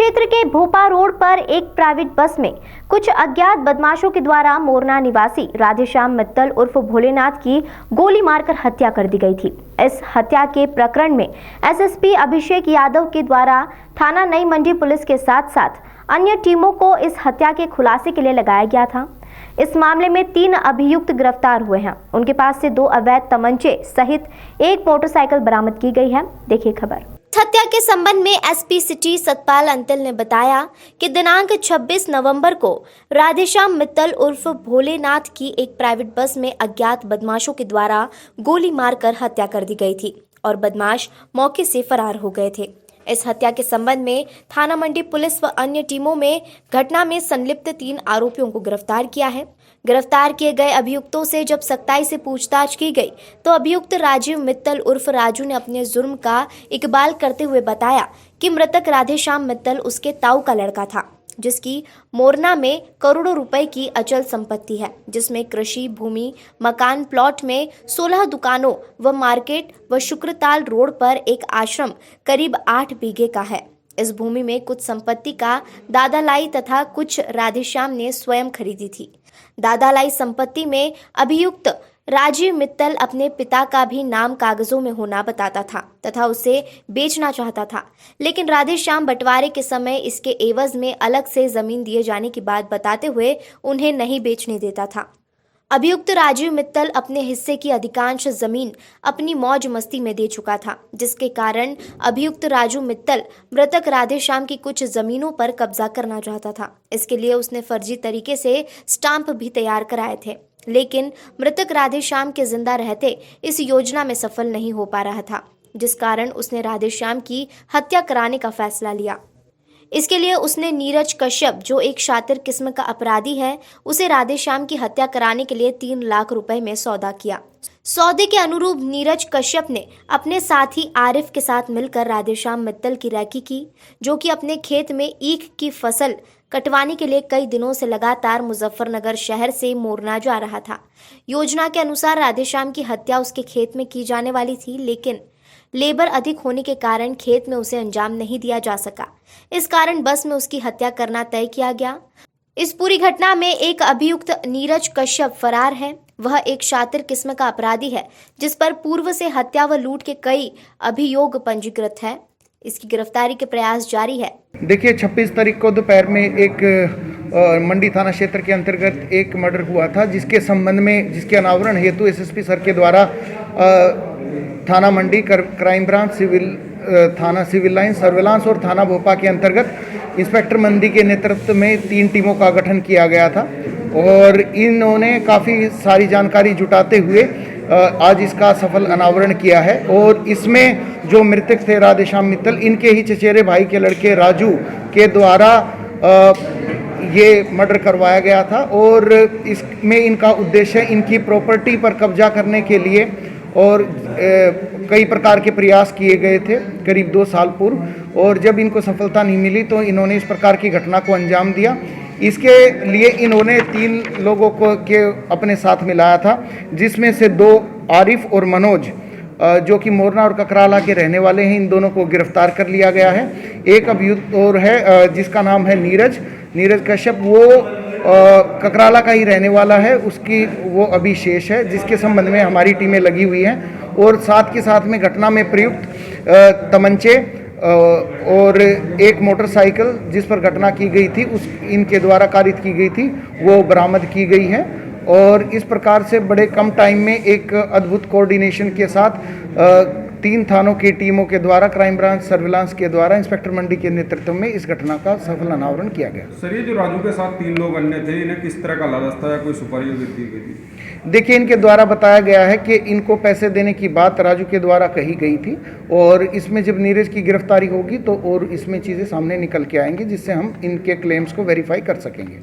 क्षेत्र के भोपा रोड पर एक प्राइवेट बस में कुछ अज्ञात बदमाशों के द्वारा मोरना निवासी राधेश्याम मित्तल उर्फ भोलेनाथ की गोली मारकर हत्या कर दी गई थी। इस हत्या के प्रकरण में एसएसपी अभिषेक यादव के द्वारा थाना नई मंडी पुलिस के साथ साथ अन्य टीमों को इस हत्या के खुलासे के लिए लगाया गया था। इस मामले में 3 अभियुक्त गिरफ्तार हुए हैं। उनके पास से 2 अवैध तमंचे सहित एक मोटरसाइकिल बरामद की गई है। देखिए खबर। हत्या के संबंध में एसपी सिटी सतपाल अंतिल ने बताया कि दिनांक 26 नवंबर को राधेश्याम मित्तल उर्फ भोलेनाथ की एक प्राइवेट बस में अज्ञात बदमाशों के द्वारा गोली मारकर हत्या कर दी गई थी और बदमाश मौके से फरार हो गए थे। इस हत्या के संबंध में थाना मंडी पुलिस व अन्य टीमों में घटना में संलिप्त 3 आरोपियों को गिरफ्तार किया है। गिरफ्तार किए गए अभियुक्तों से जब सख्ताई से पूछताछ की गई तो अभियुक्त राजीव मित्तल उर्फ राजू ने अपने जुर्म का इकबाल करते हुए बताया कि मृतक राधेश्याम मित्तल उसके ताऊ का लड़का था, जिसकी मोरना में करोड़ों रुपए की अचल संपत्ति है, जिसमें कृषि भूमि, मकान प्लॉट में 16 दुकानों व मार्केट व शुक्रताल रोड पर एक आश्रम करीब 8 बीघे का है। इस भूमि में कुछ संपत्ति का दादालाई तथा कुछ राधेश्याम ने स्वयं खरीदी थी। दादालाई संपत्ति में अभियुक्त राजीव मित्तल अपने पिता का भी नाम कागजों में होना बताता था तथा उसे बेचना चाहता था, लेकिन राधेश्याम बंटवारे के समय इसके एवज में अलग से जमीन दिए जाने की बात बताते हुए उन्हें नहीं बेचने देता था। अभियुक्त राजीव मित्तल अपने हिस्से की अधिकांश जमीन अपनी मौज मस्ती में दे चुका था, जिसके कारण अभियुक्त राजू मित्तल मृतक राधेश्याम की कुछ जमीनों पर कब्जा करना चाहता था। इसके लिए उसने फर्जी तरीके से स्टाम्प भी तैयार कराए थे, लेकिन मृतक राधेश्याम के जिंदा रहते इस योजना में सफल नहीं हो पा रहा था, जिस कारण उसने राधेश्याम की हत्या कराने का फैसला लिया। इसके लिए उसने नीरज कश्यप, जो एक शातिर किस्म का अपराधी है, उसे राधेश्याम की हत्या कराने के लिए 3 लाख रुपए में सौदा किया। सौदे के अनुरूप नीरज कश्यप ने अपने साथी आरिफ के साथ मिलकर राधेश्याम मित्तल की रैकी की, जो कि अपने खेत में ईख की फसल कटवाने के लिए कई दिनों से लगातार मुजफ्फरनगर शहर से मोरना जा रहा था। योजना के अनुसार राधेश्याम की हत्या उसके खेत में की जाने वाली थी, लेकिन लेबर अधिक होने के कारण खेत में उसे अंजाम नहीं दिया जा सका। इस कारण बस में उसकी हत्या करना तय किया गया। इस पूरी घटना में एक अभियुक्त नीरज कश्यप फरार है। वह एक शातिर किस्म का अपराधी है, जिस पर पूर्व से हत्या व लूट के कई अभियोग पंजीकृत है। इसकी गिरफ्तारी के प्रयास जारी है। देखिए, 26 तारीख को दोपहर में एक मंडी थाना क्षेत्र के अंतर्गत एक मर्डर हुआ था, जिसके संबंध में जिसके अनावरण हेतु एसएसपी सर के द्वारा थाना मंडी क्राइम ब्रांच थाना सिविल लाइन सर्विलांस और थाना भोपा के अंतर्गत इंस्पेक्टर मंडी के नेतृत्व में 3 टीमों का गठन किया गया था और इन्होंने काफ़ी सारी जानकारी जुटाते हुए आज इसका सफल अनावरण किया है। और इसमें जो मृतक थे राधेश्याम मित्तल, इनके ही चचेरे भाई के लड़के राजू के द्वारा ये मर्डर करवाया गया था और इसमें इनका उद्देश्य इनकी प्रॉपर्टी पर कब्जा करने के लिए और कई प्रकार के प्रयास किए गए थे करीब 2 साल पूर्व, और जब इनको सफलता नहीं मिली तो इन्होंने इस प्रकार की घटना को अंजाम दिया। इसके लिए इन्होंने 3 लोगों को के अपने साथ मिलाया था, जिसमें से 2 आरिफ और मनोज, जो कि मोरना और ककराला के रहने वाले हैं। इन दोनों को गिरफ्तार कर लिया गया है। एक अभियुक्त और है जिसका नाम है नीरज कश्यप, वो ककराला का ही रहने वाला है, उसकी वो अभी शेष है, जिसके संबंध में हमारी टीमें लगी हुई हैं। और साथ के साथ में घटना में प्रयुक्त तमंचे और एक मोटरसाइकिल जिस पर घटना की गई थी इनके द्वारा कारित की गई थी, वो बरामद की गई है। और इस प्रकार से बड़े कम टाइम में एक अद्भुत कोऑर्डिनेशन के साथ 3 थानों की टीमों के द्वारा क्राइम ब्रांच सर्विलांस के द्वारा इंस्पेक्टर मंडी के नेतृत्व में इस घटना का सफल अनावरण किया गया। सर, ये जो राजू के साथ 3 लोग अन्य थे, इन्हें किस तरह का लालच था या कोई सुपारी दी गई थी? देखिए, इनके द्वारा बताया गया है कि इनको पैसे देने की बात राजू के द्वारा कही गई थी और इसमें जब नीरज की गिरफ्तारी होगी तो और इसमें चीज़ें सामने निकल के आएंगी, जिससे हम इनके क्लेम्स को वेरीफाई कर सकेंगे।